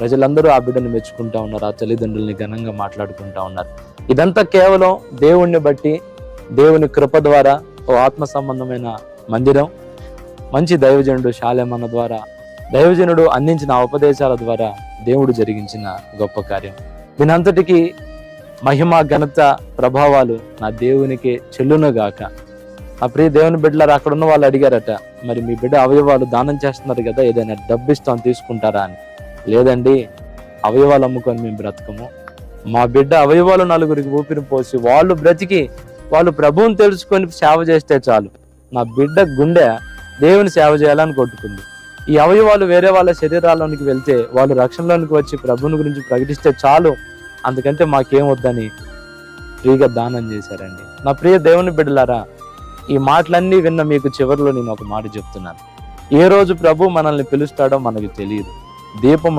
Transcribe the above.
ప్రజలందరూ ఆ బిడ్డను మెచ్చుకుంటా ఉన్నారు, ఆ తల్లిదండ్రుల్ని ఘనంగా మాట్లాడుకుంటా ఉన్నారు. ఇదంతా కేవలం దేవుణ్ణి బట్టి, దేవుని కృప ద్వారా, ఓ ఆత్మ సంబంధమైన మందిరం, మంచి దైవజనుడు శాలేమన్న ద్వారా, దైవజనుడు అందించిన ఆ ఉపదేశాల ద్వారా దేవుడు జరిగించిన గొప్ప కార్యం. దీనంతటికీ మహిమ, ఘనత, ప్రభావాలు నా దేవునికి చెల్లునుగాక. ఆ ప్రియ దేవుని బిడ్డలారా, అక్కడ ఉన్న వాళ్ళు అడిగారట, మరి మీ బిడ్డ అవయవాలు దానం చేస్తున్నారు కదా, ఏదైనా డబ్బు ఇస్తాం తీసుకుంటారా అని. లేదండి, అవయవాలు అమ్ముకొని మేము బ్రతకము. మా బిడ్డ అవయవాలు నలుగురికి ఊపిరి పోసి వాళ్ళు బ్రతికి వాళ్ళు ప్రభువుని తెలుసుకొని సేవ చేస్తే చాలు. నా బిడ్డ గుండె దేవుని సేవ చేయాలని కొట్టుకుంది. ఈ అవయవాలు వేరే వాళ్ళ శరీరాల్లోనికి వెళ్తే వాళ్ళు రక్షణలోనికి వచ్చి ప్రభువుని గురించి ప్రకటిస్తే చాలు, అందుకంటే మాకేం వద్దని ఫ్రీగా దానం చేశారండి. నా ప్రియ దేవుని బిడ్డలారా, ఈ మాటలన్నీ విన్న మీకు చివరిలో నేను ఒక మాట చెప్తున్నాను. ఏ రోజు ప్రభు మనల్ని పిలుస్తాడో మనకు తెలియదు. దీపం